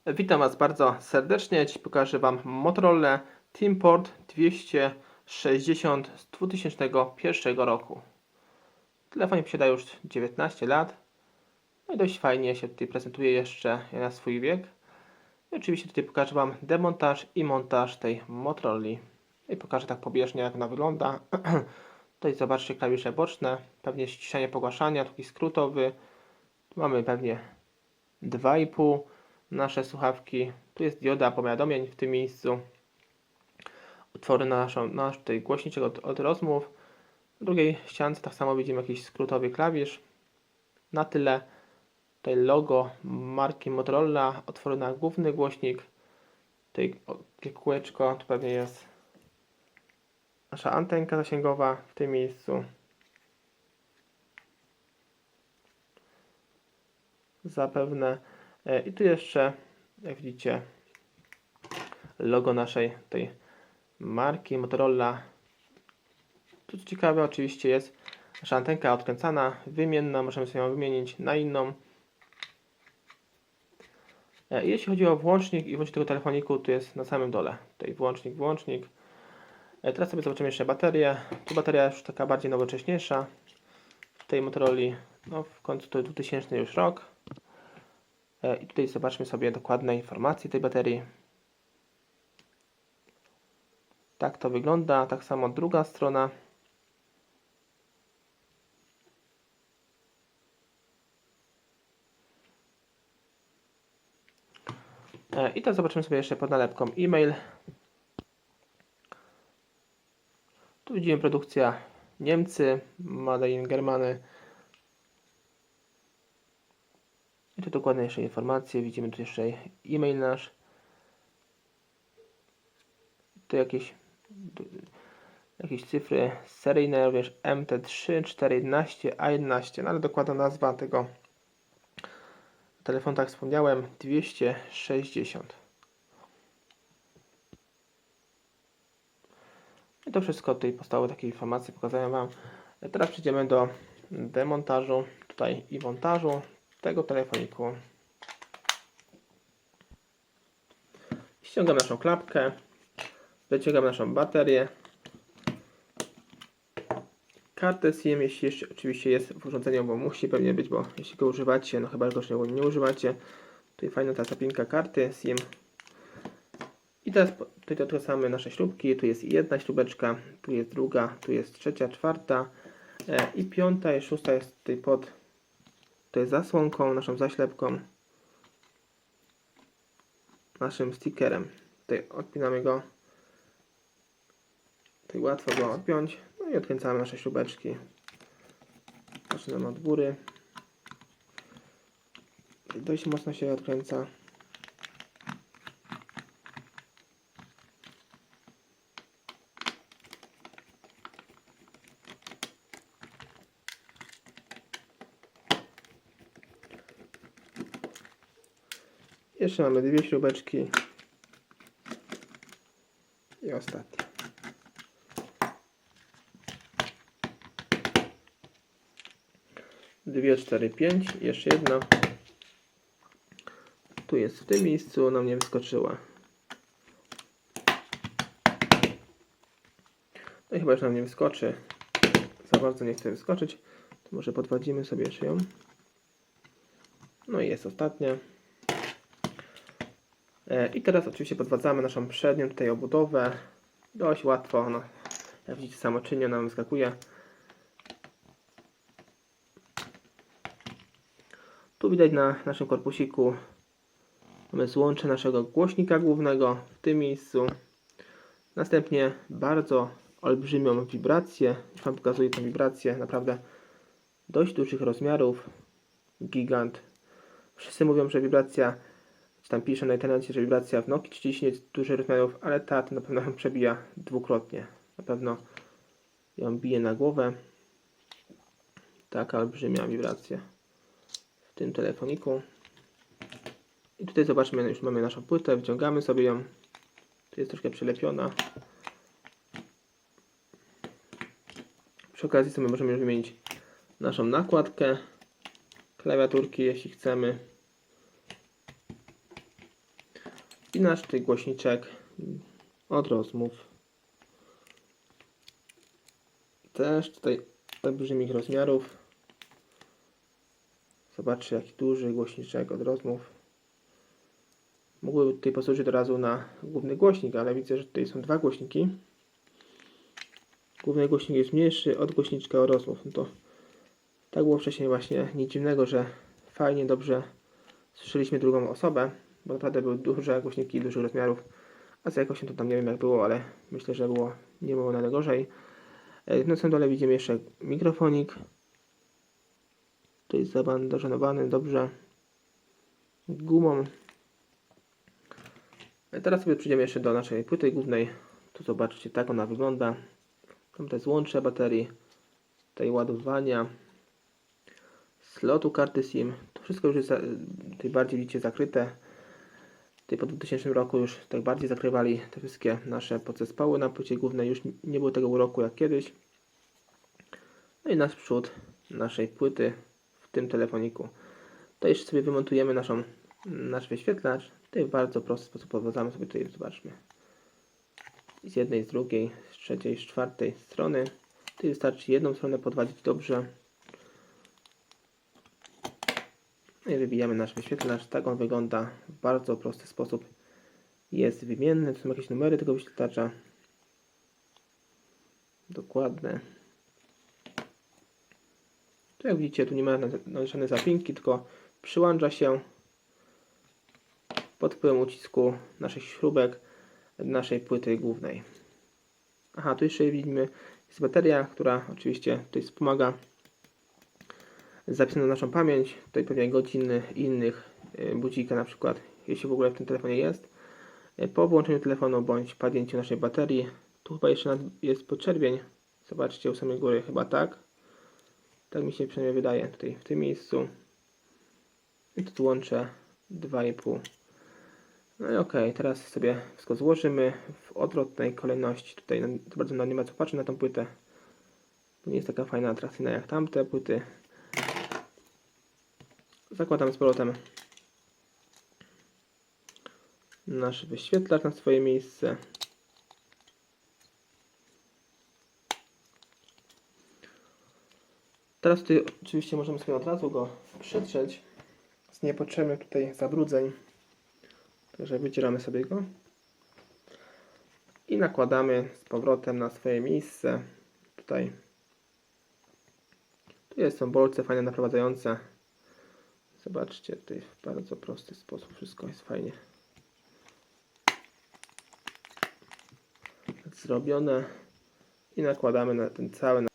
Witam Was bardzo serdecznie. Dziś pokażę Wam Motorola TeamPort 260 z 2001 roku. Telefon posiada już 19 lat. No i dość fajnie się tutaj prezentuje jeszcze na swój wiek. I oczywiście tutaj pokażę Wam demontaż i montaż tej Motorola. I pokażę tak pobieżnie, jak ona wygląda. Tutaj zobaczcie klawisze boczne, pewnie ściszenie pogłaszania, taki skrótowy. Tu mamy pewnie 2,5 nasze słuchawki. Tu jest dioda powiadomień w tym miejscu. Utwory na nasz tutaj głośniczek od rozmów. W drugiej ściance tak samo widzimy jakiś skrótowy klawisz. Na tyle. Tutaj logo marki Motorola, otwory na główny głośnik. Tutaj kółeczko, tu pewnie jest nasza antenka zasięgowa w tym miejscu. Zapewne. I tu jeszcze, jak widzicie, logo naszej tej marki Motorola. Tu co ciekawe, oczywiście jest nasza antenka odkręcana, wymienna, możemy sobie ją wymienić na inną. Jeśli chodzi o włącznik i włącznik tego telefoniku, tu jest na samym dole. Tutaj włącznik. Teraz sobie zobaczymy jeszcze baterię. Tu bateria już taka bardziej nowocześniejsza. W tej Motorola, no w końcu to 2000 już rok. I tutaj zobaczmy sobie dokładne informacje tej baterii. Tak to wygląda, tak samo druga strona. I teraz zobaczymy sobie jeszcze pod nalepką e-mail. Tu widzimy produkcja Niemcy, Made in Germany. I tu dokładniejsze informacje. Widzimy tu jeszcze e-mail nasz. Tu jakieś cyfry seryjne, również MT3, 411, A11, no ale dokładna nazwa tego telefonu, tak jak wspomniałem, 260. I to wszystko, tutaj podstawowe takie informacje pokazałem Wam. Teraz przejdziemy do demontażu tutaj i montażu tego telefoniku. Ściągam naszą klapkę, wyciągam naszą baterię, kartę SIM, jeśli jeszcze oczywiście jest w urządzeniu, bo musi pewnie być, bo jeśli go używacie, no chyba że go nie używacie. Tutaj fajna ta zapinka karty SIM. I teraz tutaj odkręcamy nasze śrubki. Tu jest jedna śrubeczka, tu jest druga, tu jest trzecia, czwarta i piąta i szósta jest tutaj pod zasłonką, naszą zaślepką, naszym stickerem. Tutaj odpinamy go. Tutaj łatwo go odpiąć. No i odkręcamy nasze śrubeczki. Zaczynamy od góry. Tutaj dość mocno się odkręca. Jeszcze mamy dwie śrubeczki i ostatnia. Dwie, cztery, pięć. Jeszcze jedna. Tu jest w tym miejscu, ona mnie wyskoczyła. No i chyba już nam nie wyskoczy. Za bardzo nie chce wyskoczyć. To może podwadzimy sobie jeszcze ją. No i jest ostatnia. I teraz oczywiście podwadzamy naszą przednią tutaj obudowę. Dość łatwo, no, jak widzicie, samoczynnie nam wyskakuje. Tu widać na naszym korpusiku mamy złącze naszego głośnika głównego w tym miejscu. Następnie bardzo olbrzymią wibrację. Już Wam pokazuję tę wibrację, naprawdę dość dużych rozmiarów. Gigant. Wszyscy mówią, że wibracja, czy tam piszę na internecie, że wibracja w Nokii 30 jest dużych rozmiarów, ale ta to na pewno ją przebija dwukrotnie. Na pewno ją bije na głowę. Taka olbrzymia wibracja w tym telefoniku. I tutaj zobaczmy, już mamy naszą płytę, wyciągamy sobie ją. Tu jest troszkę przylepiona. Przy okazji sobie możemy już wymienić naszą nakładkę klawiaturki, jeśli chcemy. I nasz tutaj głośniczek od rozmów. Też tutaj olbrzymich rozmiarów. Zobaczcie, jaki duży głośniczek od rozmów. Mógłby tutaj posłużyć od razu na główny głośnik, ale widzę, że tutaj są dwa głośniki. Główny głośnik jest mniejszy od głośniczka od rozmów. No to tak było wcześniej właśnie. Nic dziwnego, że fajnie, dobrze słyszeliśmy drugą osobę, bo naprawdę były duże głośniki dużych rozmiarów. A z jakością to tam nie wiem jak było, ale myślę, że nie było najgorzej. Na samym dole widzimy jeszcze mikrofonik. To jest zabandażowany dobrze gumą. Teraz sobie przejdziemy jeszcze do naszej płyty głównej. Tu zobaczcie, tak ona wygląda. Tam te złącze baterii, tutaj ładowania, slotu karty SIM. To wszystko już jest tutaj bardziej widzicie zakryte. Tutaj po 2000 roku już tak bardziej zakrywali te wszystkie nasze podzespoły na płycie głównej. Już nie było tego uroku jak kiedyś. No i nasz przód naszej płyty w tym telefoniku. To jeszcze sobie wymontujemy nasz wyświetlacz. Tutaj w bardzo prosty sposób podłączamy sobie tutaj, zobaczmy. Z jednej, z drugiej, z trzeciej, z czwartej strony. Tutaj wystarczy jedną stronę podwadzić dobrze. No i wybijamy nasz wyświetlacz. Tak on wygląda w bardzo prosty sposób. Jest wymienny. Tu są jakieś numery tego wyświetlacza. Dokładne. Tu jak widzicie, tu nie ma żadnej zapinki, tylko przyłącza się pod wpływem ucisku naszych śrubek naszej płyty głównej. Aha, tu jeszcze widzimy, jest bateria, która oczywiście tutaj wspomaga zapisaną naszą pamięć, tutaj pewnie godziny innych, budzika na przykład, jeśli w ogóle w tym telefonie jest. Po włączeniu telefonu bądź padnięciu naszej baterii, tu chyba jeszcze jest podczerwień, zobaczcie u samej góry, chyba tak. Tak mi się przynajmniej wydaje, tutaj w tym miejscu. I tu łączę 2,5. No i ok, teraz sobie wszystko złożymy w odwrotnej kolejności. Tutaj to bardzo nie ma co patrzeć na tą płytę, bo nie jest taka fajna, atrakcyjna jak tamte płyty. Zakładam z powrotem nasz wyświetlacz na swoje miejsce. Teraz tutaj oczywiście możemy sobie od razu go przetrzeć z niepotrzebnych tutaj zabrudzeń. Także wycieramy sobie go i nakładamy z powrotem na swoje miejsce. Tutaj tu są bolce fajne naprowadzające. Zobaczcie, tutaj w bardzo prosty sposób wszystko jest fajnie zrobione i nakładamy na ten cały